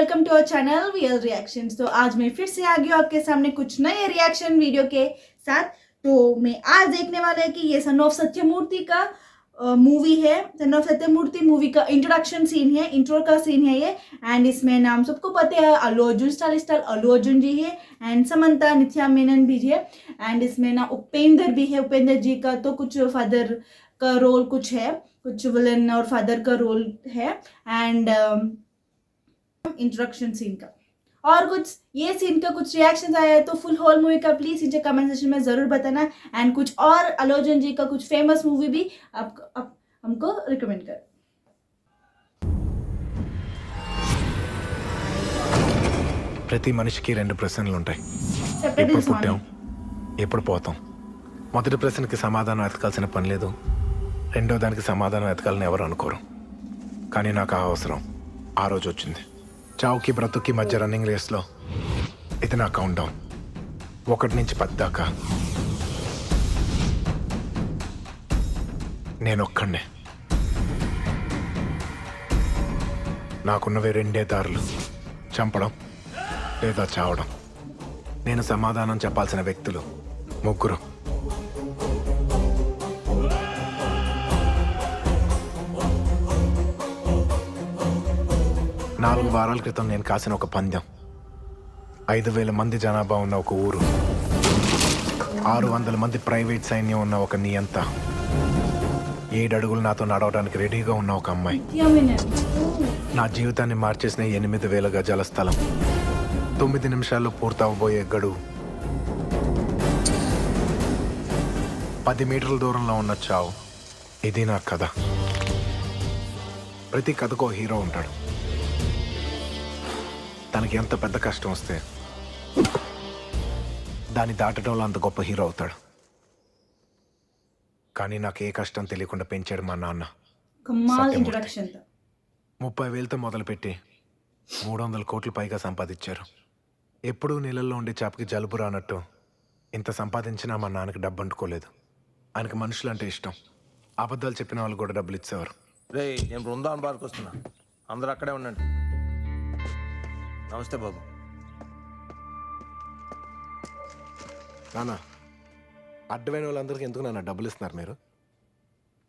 Welcome to our channel real reactions. तो आज मैं फिर से आ गई हूँ आपके सामने कुछ नए रिएक्शन वीडियो के साथ। तो मैं आज देखने वाले हैं कि ये सन ऑफ सत्यमूर्ति का मूवी है। सन ऑफ सत्यमूर्ति मूवी का इंट्रोडक्शन सीन है, इंट्रो का सीन है ये। एंड इसमें नाम सबको पता है, अल्लू अर्जुन स्टार अल्लू अर्जुन जी है एंड समंता नित्या मेनन भी है। एंड इसमें ना उपेंद्र भी है, उपेंद्र जी का तो कुछ फादर का रोल कुछ है, कुछ विलन और फादर का रोल है। एंड इंट्रोडक्शन सीन का और कुछ ये सीन का कुछ रिएक्शंस आया है, तो फुल होल मूवी का प्लीज नीचे कमेंट सेक्शन में जरूर बताना। एंड कुछ और अल्लू अर्जुन जी का कुछ फेमस मूवी भी आप हमको रिकमेंड कर। ప్రతి మనిషికి రెండు ప్రశ్నలు ఉంటాయి. Separate ఎప్పుడు this పుట్టాం, morning. ఎప్పుడు పోతాం. మొదటి ప్రశ్నకి సమాధానం వెతకాల్సిన పని లేదు, రెండో దానికి సమాధానం వెతకాలని ఎవరు అనుకోరు. కానీ నాకు ఆ అవసరం ఆ రోజు వచ్చింది. చావుకి బ్రతుక్కి మధ్య రన్నింగ్ రేస్లో ఇది నా కౌంట్ డౌన్. 1 నుంచి 10 దాకా నేను ఒక్కడే. నాకున్నవి రెండే దారులు, చంపడం లేదా చావడం. నేను సమాధానం చెప్పాల్సిన వ్యక్తులు 3. 4 వారాల క్రితం నేను కాసిన ఒక పందెం, 5,000 మంది జనాభా ఉన్న ఒక ఊరు, 600 మంది ప్రైవేట్ సైన్యం ఉన్న ఒక నియంత, 7 అడుగులు నాతో నడవడానికి రెడీగా ఉన్న ఒక అమ్మాయి, నా జీవితాన్ని మార్చేసిన 8,000 గజాల స్థలం, 9 నిమిషాల్లో పూర్తవబోయే గడువు, 10 మీటర్ల దూరంలో ఉన్న చావు. ఇది నా కథ. ప్రతి కథకు ఓ హీరో ఉంటాడు. తనకి ఎంత పెద్ద కష్టం వస్తే దాన్ని దాటడంలో అంత గొప్ప హీరో అవుతాడు. కానీ నాకు ఏ కష్టం తెలియకుండా పెంచాడు మా నాన్న. 30,000తో మొదలుపెట్టి 300 కోట్లు పైగా సంపాదించారు. ఎప్పుడూ నీళ్ళల్లో ఉండే చేపకి జలుబు రానట్టు ఇంత సంపాదించినా మా నాన్నకి డబ్బు అంటుకోలేదు. ఆయనకి మనుషులు అంటే ఇష్టం. అబద్ధాలు చెప్పిన వాళ్ళు కూడా డబ్బులు ఇచ్చేవారు. రే, నేను బృందావన్ బార్కి వస్తున్నా, అందరూ అక్కడే ఉండండి. నమస్తే బాబు. నాన్న, అడ్డమైన వాళ్ళందరికీ ఎందుకు నాన్న డబ్బులు ఇస్తున్నారు మీరు?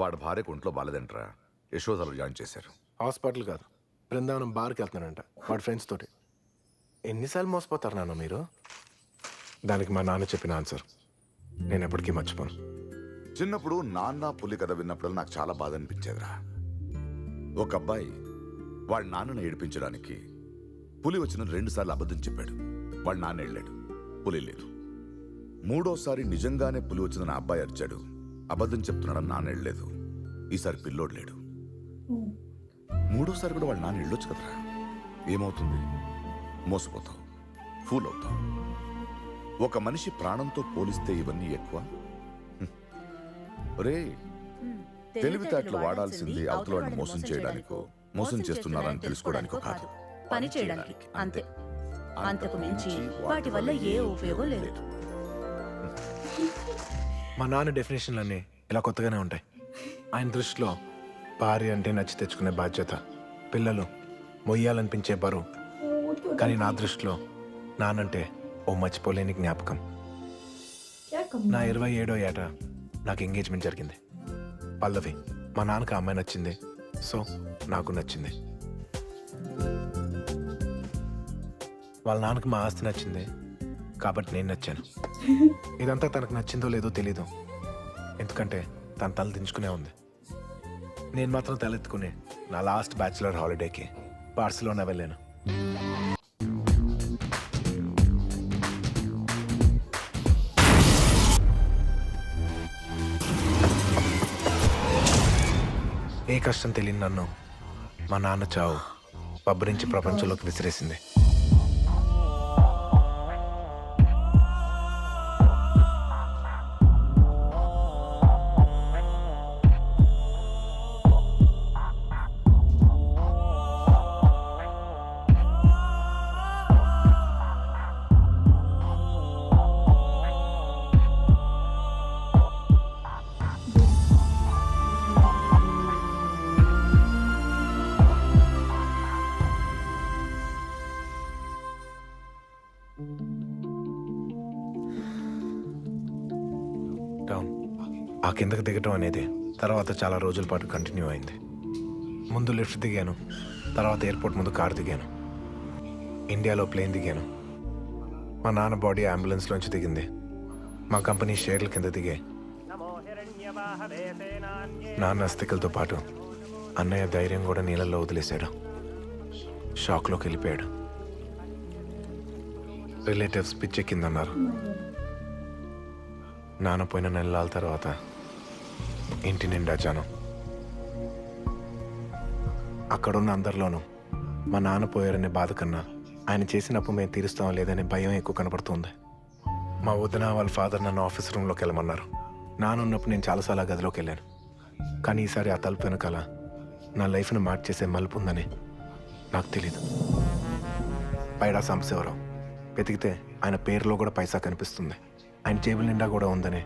వాడు భార్యకు ఒంట్లో బాలేదంటరా, యశోదలో జాయిన్ చేశారు. హాస్పిటల్ కాదు, బృందావనం బార్కి వెళ్తున్నాడంట వాడి ఫ్రెండ్స్ తోటి. ఎన్నిసార్లు మోసపోతారు నాన్న మీరు? దానికి మా నాన్న చెప్పిన ఆన్సర్ నేను ఎప్పటికీ మర్చిపోను. చిన్నప్పుడు నాన్న పులి కథ విన్నప్పుడు నాకు చాలా బాధ అనిపించేదిరా. ఒక అబ్బాయి వాళ్ళ నాన్నను ఏడిపించడానికి పులి వచ్చిన 2 సార్లు అబద్ధం చెప్పాడు. వాళ్ళ నాన్న వెళ్ళాడు, పులి లేదు. 3వసారి నిజంగానే పులి వచ్చిందని ఆ అబ్బాయి అరిచాడు. అబద్ధం చెప్తున్నాడని నాన్న వెళ్ళలేదు. ఈసారి పిల్లోడు లేడు. 3వసారి కూడా వాళ్ళ నాన్న వెళ్ళొచ్చు కదరా. ఏమవుతుంది? మోసపోతావు, ఫూల్ అవుతావు. ఒక మనిషి ప్రాణంతో పోలిస్తే ఇవన్నీ ఎక్కువ. రే, తెలివితేటలు వాడాల్సింది అవతల వాడిని మోసం చేయడానికో, మోసం చేస్తున్నారని తెలుసుకోవడానికో కాదు, పని చేయడానికి. అంతే, అంతకు మించి వాటి వల్ల ఏ ఉపయోగం లేదు. మా నాన్న డెఫినేషన్లన్నీ ఇలా కొత్తగానే ఉంటాయి. ఆయన దృష్టిలో భార్య అంటే నచ్చి తెచ్చుకునే బాధ్యత, పిల్లలు మొయ్యాలనిపించే బరువు. కానీ నా దృష్టిలో నానంటే ఓ మర్చిపోలేని జ్ఞాపకం. నా 27వ ఏట నాకు ఎంగేజ్మెంట్ జరిగింది. పల్లవి, మా నాన్నకు ఆ అమ్మాయి నచ్చింది, సో నాకు నచ్చింది. వాళ్ళ నాన్నకు మా ఆస్తి నచ్చింది కాబట్టి నేను నచ్చాను. ఇదంతా తనకు నచ్చిందో లేదో తెలీదు, ఎందుకంటే తన తల దించుకునే ఉంది. నేను మాత్రం తలెత్తుకుని నా లాస్ట్ బ్యాచులర్ హాలిడేకి బార్సిలోనా వెళ్ళాను. ఏ కష్టం తెలియని నన్ను మా నాన్న చావు పబ్బు నుంచి ప్రపంచంలోకి విసిరేసింది. కిందకి దిగటం అనేది తర్వాత చాలా రోజుల పాటు కంటిన్యూ అయింది. ముందు లిఫ్ట్ దిగాను, తర్వాత ఎయిర్పోర్ట్ ముందు కారు దిగాను, ఇండియాలో ప్లేన్ దిగాను. మా నాన్న బాడీ అంబులెన్స్లోంచి దిగింది. మా కంపెనీ షేర్ల కింద దిగాయి. నాన్న అస్థికలతో పాటు అన్నయ్య ధైర్యం కూడా నీళ్ళల్లో వదిలేశాడు. షాక్లోకి వెళ్ళిపోయాడు. రిలేటివ్స్ పిచ్చెక్కిందన్నారు. నాన్న పోయిన నెలల తర్వాత ఇంటి నిండా జనం. అక్కడున్న అందరిలోనూ మా నాన్న పోయారనే బాధ కన్నా ఆయన చేసినప్పు మేము తీరుస్తాం లేదనే భయం ఎక్కువ కనపడుతుంది. మా వదిన వాళ్ళ ఫాదర్ నన్ను ఆఫీస్ రూమ్లోకి వెళ్ళమన్నారు. నాన్న ఉన్నప్పుడు నేను చాలాసార్లు ఆ గదిలోకి వెళ్ళాను. కానీ ఈసారి ఆ తలుపు వెనకాల నా లైఫ్ని మార్చేసే మలుపు ఉందని నాకు తెలీదు. పైడా సాంబశివరావు వెతికితే ఆయన పేరులో కూడా పైసా కనిపిస్తుంది. ఆయన జేబుల నిండా కూడా ఉందని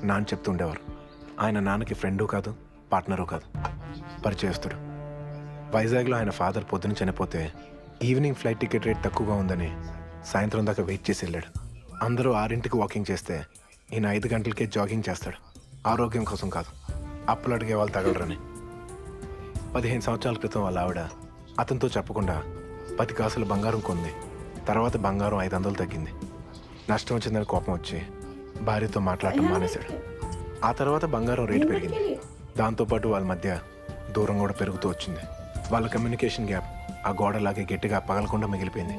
నాన్న చెప్తుండేవారు. ఆయన నాన్నకి ఫ్రెండు కాదు, పార్ట్నరు కాదు, పరిచయస్తుడు. వైజాగ్లో ఆయన ఫాదర్ పొద్దున చనిపోతే ఈవినింగ్ ఫ్లైట్ టికెట్ రేట్ తక్కువగా ఉందని సాయంత్రం దాకా వెయిట్ చేసి వెళ్ళాడు. అందరూ 6ంటికి వాకింగ్ చేస్తే ఈయన 5 గంటలకే జాగింగ్ చేస్తాడు. ఆరోగ్యం కోసం కాదు, అప్పులు అడిగే వాళ్ళు తగలరని. 15 సంవత్సరాల క్రితం వాళ్ళ ఆవిడ అతనితో చెప్పకుండా 10 కాసులు బంగారం కొంది. తర్వాత బంగారం 500 తగ్గింది. నష్టం వచ్చిందని కోపం వచ్చి భార్యతో మాట్లాడటం మానేశాడు. ఆ తర్వాత బంగారం రేటు పెరిగింది. దాంతోపాటు వాళ్ళ మధ్య దూరం కూడా పెరుగుతూ వచ్చింది. వాళ్ళ కమ్యూనికేషన్ గ్యాప్ ఆ గోడలాగే గట్టిగా పగలకుండా మిగిలిపోయింది.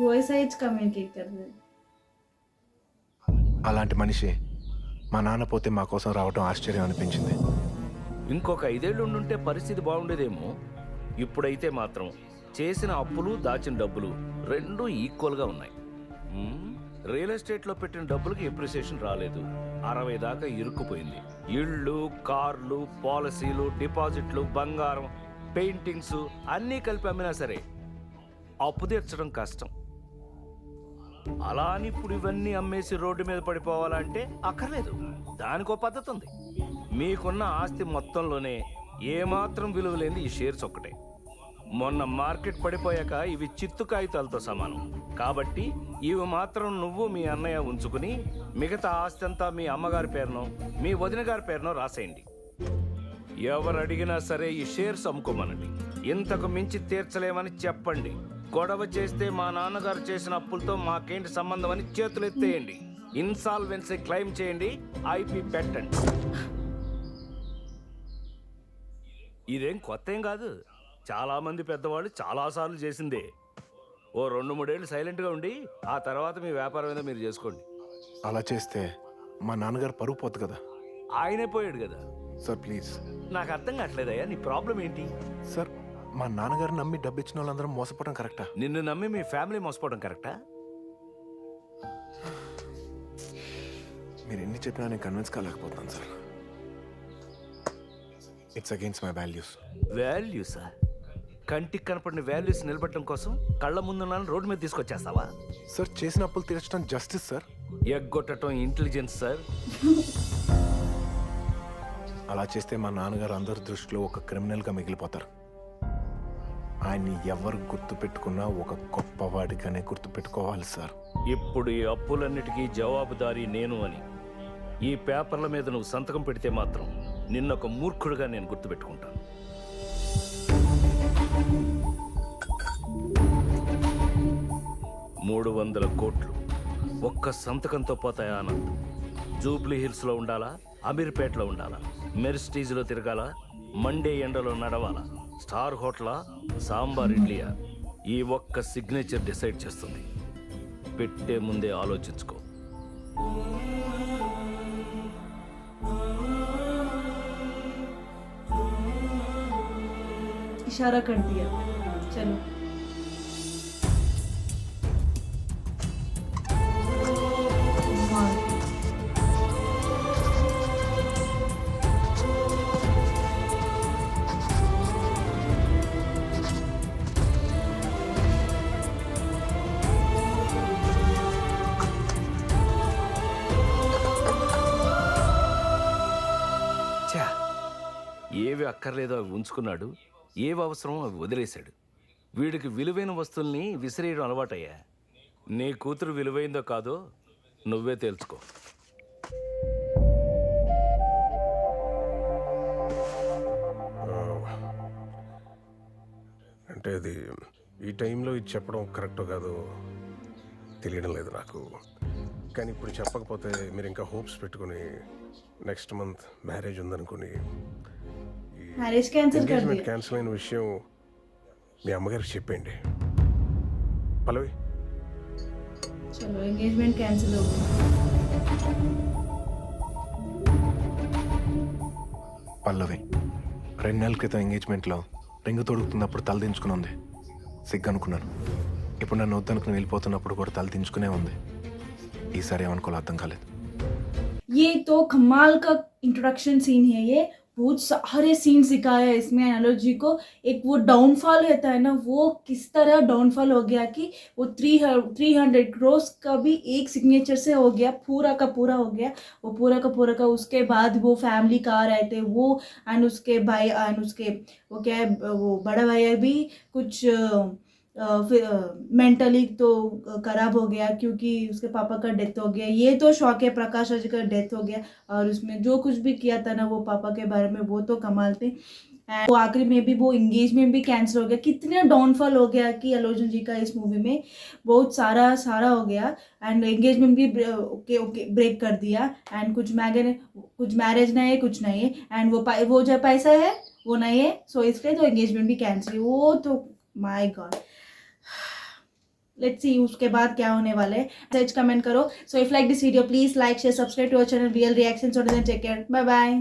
वॉइस आइज कम्युनिकेट कर रहे हैं. అలాంటి మనిషి మా నాన్న పోతే మా కోసం రావటం ఆశ్చర్యం అనిపించింది. ఇంకొక 5 ఏళ్ళు ఉండుంటే పరిస్థితి బాగుండేదేమో. ఇప్పుడైతే మాత్రం చేసిన అప్పులు దాచిన డబ్బులు రెండూ ఈక్వల్గా ఉన్నాయి. రియల్ ఎస్టేట్లో పెట్టిన డబ్బులకి ఎప్రిసియేషన్ రాలేదు. 60 దాకా ఇరుక్కుపోయింది. ఇళ్ళు, కార్లు, పాలసీలు, డిపాజిట్లు, బంగారం, పెయింటింగ్స్ అన్నీ కలిపి అమ్మినా సరే అప్పు తీర్చడం కష్టం. అలా అని ఇప్పుడు ఇవన్నీ అమ్మేసి రోడ్డు మీద పడిపోవాలంటే అక్కర్లేదు. దానికో పద్ధతి ఉంది. మీకున్న ఆస్తి మొత్తంలోనే ఏమాత్రం విలువ లేని ఈ షేర్స్ ఒక్కటే. మొన్న మార్కెట్ పడిపోయాక ఇవి చిత్తు కాగితాలతో సమానం. కాబట్టి ఇవి మాత్రం నువ్వు మీ అన్నయ్య ఉంచుకుని మిగతా ఆస్తి అంతా మీ అమ్మగారి పేరునో మీ వదిన గారి పేరునో రాసేయండి. ఎవరు అడిగినా సరే ఈ షేర్స్ అమ్ముకోమనండి. ఇంతకు మించి తీర్చలేమని చెప్పండి. గొడవ చేస్తే మా నాన్నగారు చేసిన అప్పులతో మాకేంటి సంబంధం అని చేతులు ఎత్తేయండి. ఇన్సాల్వెన్సీ క్లెయిమ్ చేయండి. ఐపీ పెట్టండి. ఇదేం కొత్త ఏం కాదు. చాలా మంది పెద్దవాళ్ళు చాలాసార్లు చేసిందే. ఓ 2-3 ఏళ్ళు సైలెంట్గా ఉండి ఆ తర్వాత మీ వ్యాపారం ఏదో మీరు చేసుకోండి. అలా చేస్తే మా నాన్నగారు పరువు పోతుంది కదా. ఆయనే పోయాడు కదా. Sir please. నాకు అర్థం కావట్లేదయ్యా, నీ ప్రాబ్లం ఏంటి? సార్, మా నాన్నగారు నమ్మి డబ్బు ఇచ్చిన వాళ్ళందరం మోసపోవడం కరెక్టా? నిన్ను నమ్మి మీ ఫ్యామిలీ మోసపోవడం కరెక్టా? మీరు ఎన్ని చెప్పినా నేను కన్విన్స్ కాలేకపోతున్నాను sir. It's against my values. వాల్యూసా? కంటికి కనపడిన వాల్యూస్ నిలబెట్టడం కోసం కళ్ళ ముందున్న రోడ్డు మీద తీసుకొచ్చేస్తావా? సార్, చేసిన అప్పులు తీర్చడం జస్టిస్ సార్. ఎగ్గొట్టడం ఇంటెలిజెన్స్ సార్. అలా చేస్తే మా నాన్నగారు అందరి దృష్టిలో ఒక క్రిమినల్గా మిగిలిపోతారు. ఆయన్ని ఎవరు గుర్తు పెట్టుకున్నా ఒక గొప్పవాడిగానే గుర్తు పెట్టుకోవాలి సార్. ఇప్పుడు ఈ అప్పులన్నిటికీ జవాబుదారీ నేను అని ఈ పేపర్ల మీద నువ్వు సంతకం పెడితే మాత్రం నిన్నొక మూర్ఖుడిగా నేను గుర్తుపెట్టుకుంటాను. $300 కోట్లు ఒక్క సంతకంతో పోతాయా ఆనంద్? జూబ్లీ హిల్స్లో ఉండాలా, అమీర్పేటలో ఉండాలా, మెర్సిడీస్లో తిరగాల, మండే ఎండలో నడవాలా, స్టార్ హోటలా, సాంబార్ ఇడ్లీయా? ఈ ఒక్క సిగ్నేచర్ డిసైడ్ చేస్తుంది. పెట్టే ముందే ఆలోచించుకో. इशारा कर दिया. चलो. ఛా, ఏవి అక్కర్లేదో అవి ఉంచుకున్నాడు, ఏవి అవసరమో అవి వదిలేశాడు. వీడికి విలువైన వస్తువుల్ని విసిరేయడం అలవాటయ్యా. నీ కూతురు విలువైందో కాదో నువ్వే తెలుసుకో. అంటే అది ఈ టైంలో ఇది చెప్పడం కరెక్టో కాదో తెలియడం లేదు నాకు. కానీ ఇప్పుడు చెప్పకపోతే మీరు ఇంకా హోప్స్ పెట్టుకుని నెక్స్ట్ మంత్ మ్యారేజ్ ఉందనుకుని मैरिज कैंसिल कर ఎంగేజ్మెంట్ दिया. క్యాన్సిల్ అయిన విషయం మీ అమ్మగారికి చెప్పండి. పల్లవి चलो एंगेजमेंट कैंसिल हो गया. పల్లవి 2 నెలల క్రితం ఎంగేజ్మెంట్లో రింగు తొడుగుతున్నప్పుడు తల దించుకుని ఉంది. సిగ్గు అనుకున్నాను. ఇప్పుడు నన్ను వద్దనుకుని వెళ్ళిపోతున్నప్పుడు కూడా తల దించుకునే ఉంది. ఈసారి ఏమనుకోవాలో అర్థం కాలేదు. ये तो कमाल का इंट्रोडक्शन सीन है. ये बहुत सारे सीन सिखाया है इसमें एनालॉजी को. एक वो डाउनफॉल रहता है ना, वो किस तरह डाउनफॉल हो गया कि वो 300 क्रोर्स का भी एक सिग्नेचर से हो गया, पूरा का पूरा हो गया. वो पूरा का उसके बाद वो फैमिली कार आए थे वो, एंड उसके भाई एंड उसके वो क्या है, वो बड़ा भैया भी कुछ मेंटली तो खराब हो गया क्योंकि उसके पापा का डेथ हो गया. ये तो शौक है, प्रकाश राज का डेथ हो गया. और उसमें जो कुछ भी किया था ना वो पापा के बारे में, वो तो कमाल थे. And वो आखिरी में भी वो इंगेजमेंट भी कैंसिल हो गया. कितना डाउनफॉल हो गया कि अल्लू अर्जुन जी का इस मूवी में बहुत सारा हो गया. एंड एंगेजमेंट भी ओके ब्रेक कर दिया. एंड कुछ मैरिज नहीं है, कुछ नहीं है. एंड वो जो पैसा है वो नहीं है, सो इसलिए तो एंगेजमेंट भी कैंसिल. वो तो माय गॉड. लेट्स सी उसके बाद क्या होने वाला है. सच कमेंट करो. So if like this video please like share subscribe to our channel real reactions. Take care, bye bye.